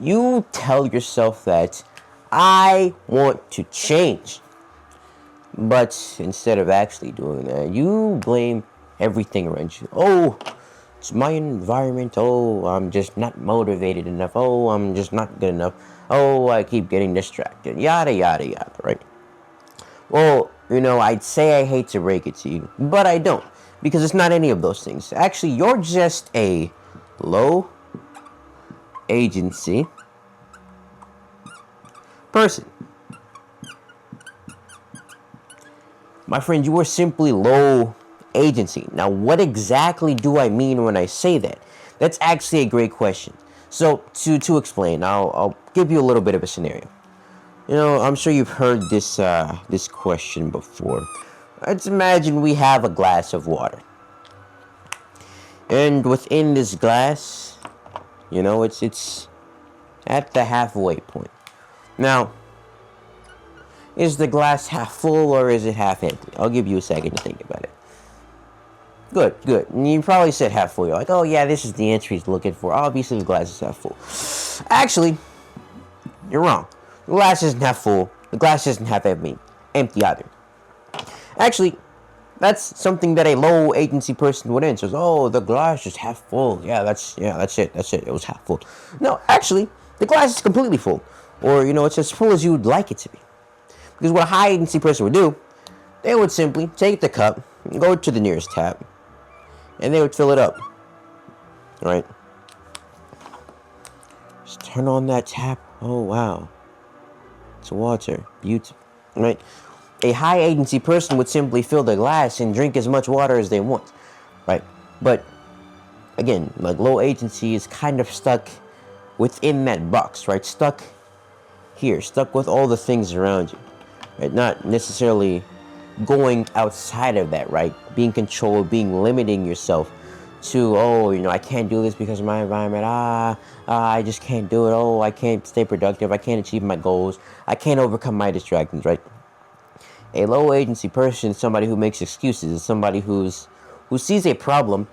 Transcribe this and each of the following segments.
you tell yourself that I want to change. But instead of actually doing that, you blame everything around you. Oh, it's my environment. Oh, I'm just not motivated enough. Oh, I'm just not good enough. Oh, I keep getting distracted. Yada, yada, yada, right? Well, I'd say I hate to break it to you, but I don't. Because it's not any of those things. Actually, you're just a low agency person. My friend, you are simply low agency. Now, what exactly do I mean when I say that? That's actually a great question. So, to explain, I'll give you a little bit of a scenario. I'm sure you've heard this question before. Let's imagine we have a glass of water. And within this glass, it's at the halfway point. Now, is the glass half full or is it half empty? I'll give you a second to think about it. Good. And you probably said half full. You're like, oh yeah, this is the answer he's looking for. Obviously, the glass is half full. Actually, you're wrong. The glass isn't half full. The glass isn't half empty either. Actually, that's something that a low agency person would answer. Oh, the glass is half full. That's it. It was half full. No, actually, the glass is completely full. Or, it's as full as you would like it to be. Because what a high agency person would do, they would simply take the cup, go to the nearest tap, and they would fill it up. Right? Just turn on that tap. Oh, wow. It's water. Beautiful. Right? A high agency person would simply fill the glass and drink as much water as they want. Right? But, again, like low agency is kind of stuck within that box. Right? Stuck here. Stuck with all the things around you. Right? Not necessarily going outside of that, right? Being controlled, limiting yourself to, I can't do this because of my environment. I just can't do it. Oh, I can't stay productive. I can't achieve my goals. I can't overcome my distractions, right? A low agency person is somebody who makes excuses. Is somebody who sees a problem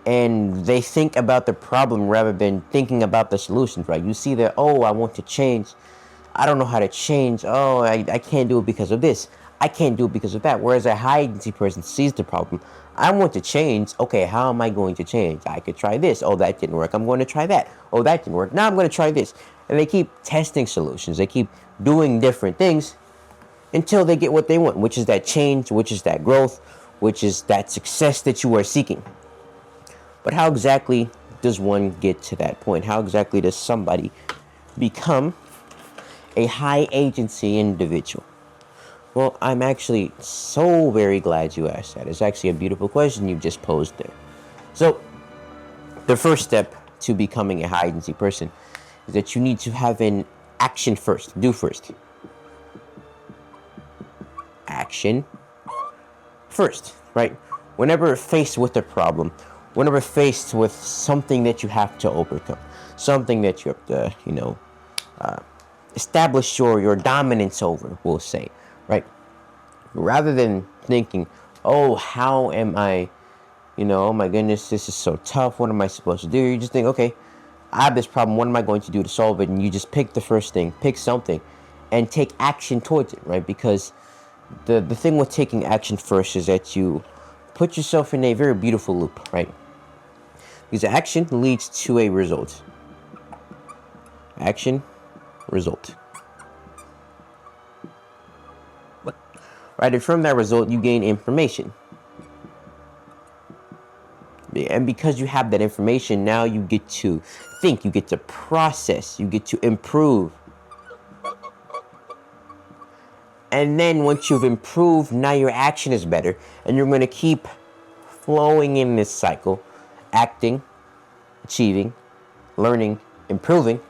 and they think about the problem rather than thinking about the solutions, right? You see that, I want to change. I don't know how to change. I can't do it because of this. I can't do it because of that. Whereas a high agency person sees the problem. I want to change. Okay, how am I going to change? I could try this. Oh, that didn't work. I'm going to try that. Oh, that didn't work. Now I'm going to try this. And they keep testing solutions. They keep doing different things until they get what they want, which is that change, which is that growth, which is that success that you are seeking. But how exactly does one get to that point? How exactly does somebody become a high agency individual? Well, I'm actually so very glad you asked that. It's actually a beautiful question you just posed there. So, the first step to becoming a high agency person is that you need to have an action first. Do first. Action first, right? Whenever faced with a problem, whenever faced with something that you have to overcome, something that you have to, establish your dominance over, we'll say, right? Rather than thinking, how am I, oh my goodness, this is so tough, what am I supposed to do? You just think, okay, I have this problem, what am I going to do to solve it? And you just pick the first thing, pick something, and take action towards it, right? Because the thing with taking action first is that you put yourself in a very beautiful loop, right? Because action leads to a result. Action, result. Right, and from that result, you gain information. And because you have that information, now you get to think, you get to process, you get to improve. And then once you've improved, now your action is better. And you're going to keep flowing in this cycle, acting, achieving, learning, improving,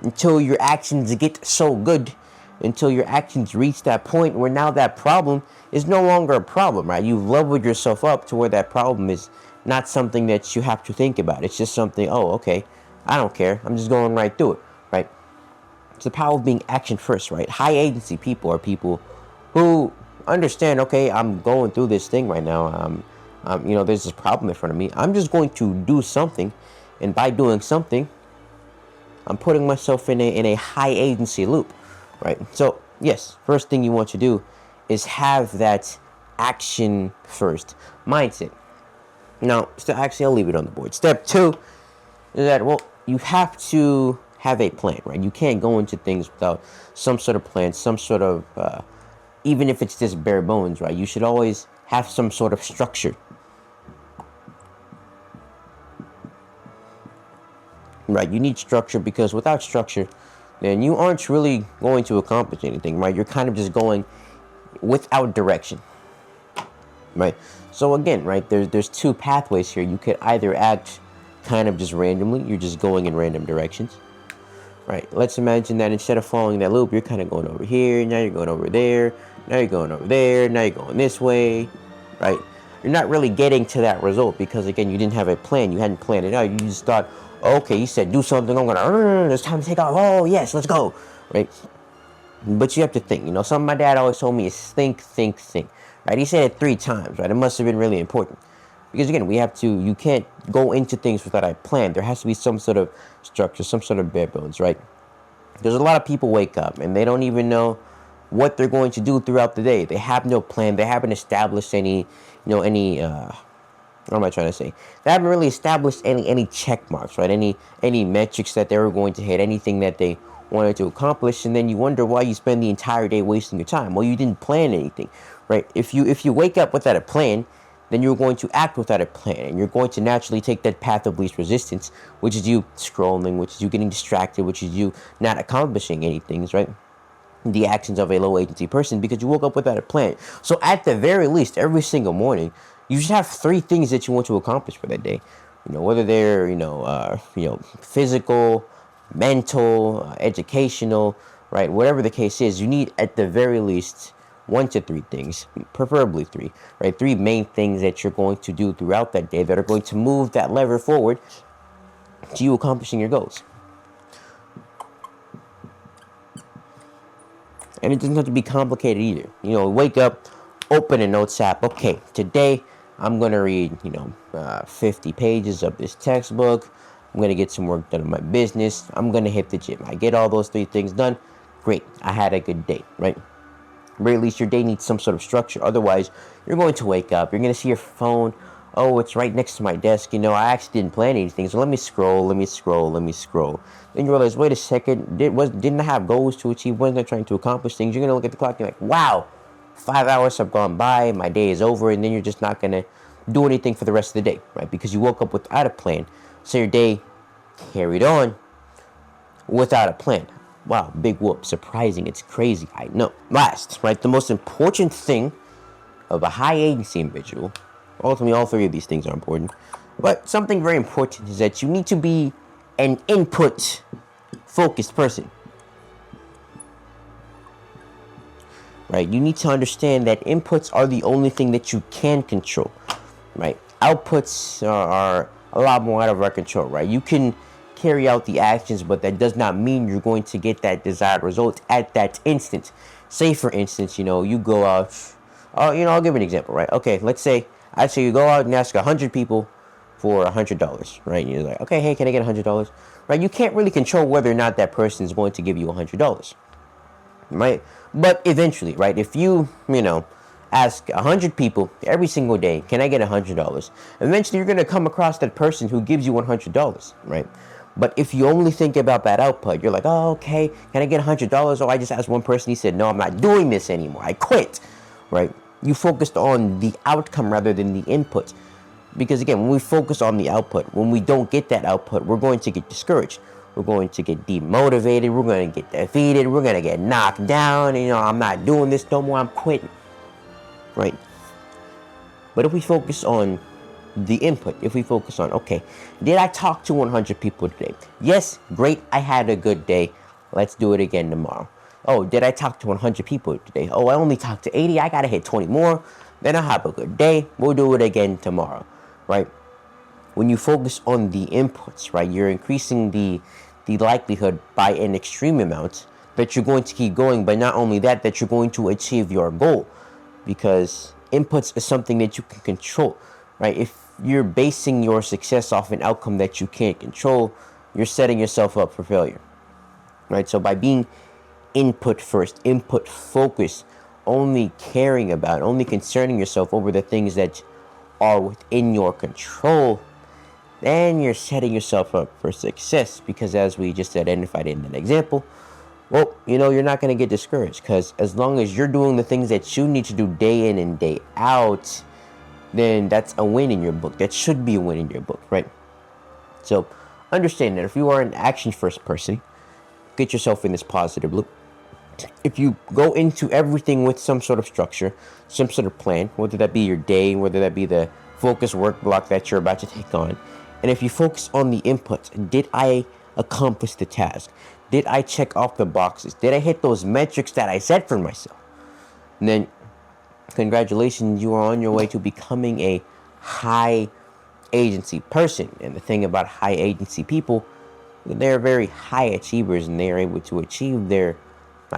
until your actions get so good, until your actions reach that point where now that problem is no longer a problem, right? You've leveled yourself up to where that problem is not something that you have to think about. It's just something, okay, I don't care. I'm just going right through it, right? It's the power of being action first, right? High agency people are people who understand, okay, I'm going through this thing right now. There's this problem in front of me. I'm just going to do something. And by doing something, I'm putting myself in a high agency loop, right? So yes, first thing you want to do is have that action first mindset. Now, actually, I'll leave it on the board. Step 2 is that, well, you have to have a plan, right? You can't go into things without some sort of plan, some sort of, even if it's just bare bones, right? You should always have some sort of structure, right? You need structure, because without structure, then you aren't really going to accomplish anything, right? You're kind of just going without direction, right? So again, right, there's two pathways here. You could either act kind of just randomly, you're just going in random directions, right? Let's imagine that instead of following that loop, you're kind of going over here, now you're going over there, now you're going over there, now you're going this way, right? You're not really getting to that result because, again, you didn't have a plan. You hadn't planned it out. You just thought, okay, you said do something, I'm gonna, it's time to take off. Oh yes, let's go, right? But you have to think. Something my dad always told me is think, think, think, right? He said it 3 times, right? It must have been really important. Because again, you can't go into things without a plan. There has to be some sort of structure, some sort of bare bones, right? There's a lot of people wake up and they don't even know what they're going to do throughout the day. They have no plan. They haven't established any, what am I trying to say? They haven't really established any check marks, right? Any metrics that they were going to hit, anything that they wanted to accomplish, and then you wonder why you spend the entire day wasting your time. Well, you didn't plan anything, right? If you wake up without a plan, then you're going to act without a plan, and you're going to naturally take that path of least resistance, which is you scrolling, which is you getting distracted, which is you not accomplishing anything, right? The actions of a low agency person, because you woke up without a plan. So at the very least, every single morning, you should have 3 things that you want to accomplish for that day. Whether they're physical, mental, educational, right? Whatever the case is, you need at the very least 1 to 3 things, preferably 3, right? 3 main things that you're going to do throughout that day that are going to move that lever forward to you accomplishing your goals. And it doesn't have to be complicated either. Wake up, open a notes app. Okay, today I'm going to read, 50 pages of this textbook. I'm going to get some work done on my business. I'm going to hit the gym. I get all those 3 things done. Great. I had a good day, right? But at least your day needs some sort of structure. Otherwise, you're going to wake up. You're going to see your phone. Oh, it's right next to my desk. I actually didn't plan anything. So let me scroll. Then you realize, wait a second. Didn't I have goals to achieve? Wasn't I trying to accomplish things? You're going to look at the clock and you're like, wow, 5 hours have gone by. My day is over. And then you're just not going to do anything for the rest of the day, right? Because you woke up without a plan. So your day carried on without a plan. Wow, big whoop. Surprising. It's crazy. I know. Last, right? The most important thing of a high agency individual, ultimately all 3 of these things are important, but something very important is that you need to be an input focused person. Right? You need to understand that inputs are the only thing that you can control. Right? Outputs are a lot more out of our control, right? You can carry out the actions, but that does not mean you're going to get that desired result at that instant. Say, for instance, you go out, I'll give an example, right? Okay, let's say you go out and ask 100 people for $100, right? And you're like, okay, hey, can I get $100? Right? You can't really control whether or not that person is going to give you $100, right? But eventually, right, if you ask 100 people every single day, can I get $100? Eventually, you're going to come across that person who gives you $100, right? But if you only think about that output, you're like, oh, okay, can I get $100? Oh, I just asked one person, he said, no, I'm not doing this anymore. I quit, right? You focused on the outcome rather than the input. Because again, when we focus on the output, when we don't get that output, we're going to get discouraged. We're going to get demotivated. We're going to get defeated. We're going to get knocked down. I'm not doing this no more. I'm quitting, right? But if we focus on the input, if we focus on, okay, did I talk to 100 people today? Yes, great, I had a good day. Let's do it again tomorrow. Oh, did I talk to 100 people today? Oh, I only talked to 80. I got to hit 20 more. Then I'll have a good day. We'll do it again tomorrow, right? When you focus on the inputs, right, you're increasing the likelihood by an extreme amount that you're going to keep going, but not only that you're going to achieve your goal, because inputs is something that you can control, right? If you're basing your success off an outcome that you can't control, you're setting yourself up for failure, right? So by being input first, input focused, only caring about, only concerning yourself over the things that are within your control, then you're setting yourself up for success. Because as we just identified in that example, well, you're not going to get discouraged, because as long as you're doing the things that you need to do day in and day out, then that's a win in your book. That should be a win in your book, right? So understand that if you are an action first person, get yourself in this positive loop. If you go into everything with some sort of structure, some sort of plan, whether that be your day, whether that be the focus work block that you're about to take on, and if you focus on the inputs, did I accomplish the task? Did I check off the boxes? Did I hit those metrics that I set for myself? And then, congratulations, you are on your way to becoming a high agency person. And the thing about high agency people, they're very high achievers, and they are able to achieve their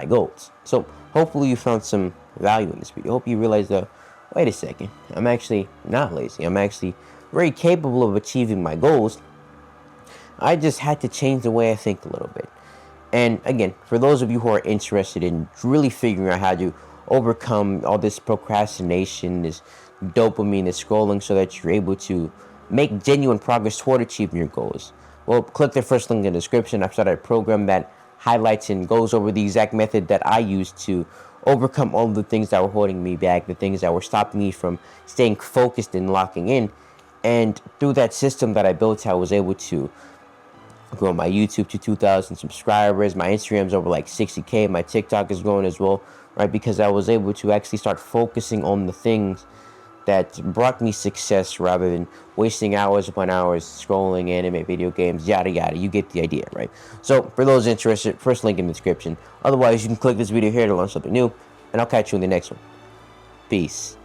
goals. So hopefully you found some value in this video. Hope you realize that, wait a second, I'm actually not lazy. I'm actually very capable of achieving my goals. I just had to change the way I think a little bit. And again, for those of you who are interested in really figuring out how to overcome all this procrastination, this dopamine, this scrolling, so that you're able to make genuine progress toward achieving your goals, well, click the first link in the description. I've started a program that highlights and goes over the exact method that I used to overcome all the things that were holding me back, the things that were stopping me from staying focused and locking in. And through that system that I built, I was able to grow my YouTube to 2,000 subscribers. My Instagram's over like 60K. My TikTok is growing as well, right? Because I was able to actually start focusing on the things that brought me success, rather than wasting hours upon hours scrolling anime, video games, yada yada. You get the idea, right? So for those interested, first link in the description. Otherwise, you can click this video here to learn something new, and I'll catch you in the next one. Peace.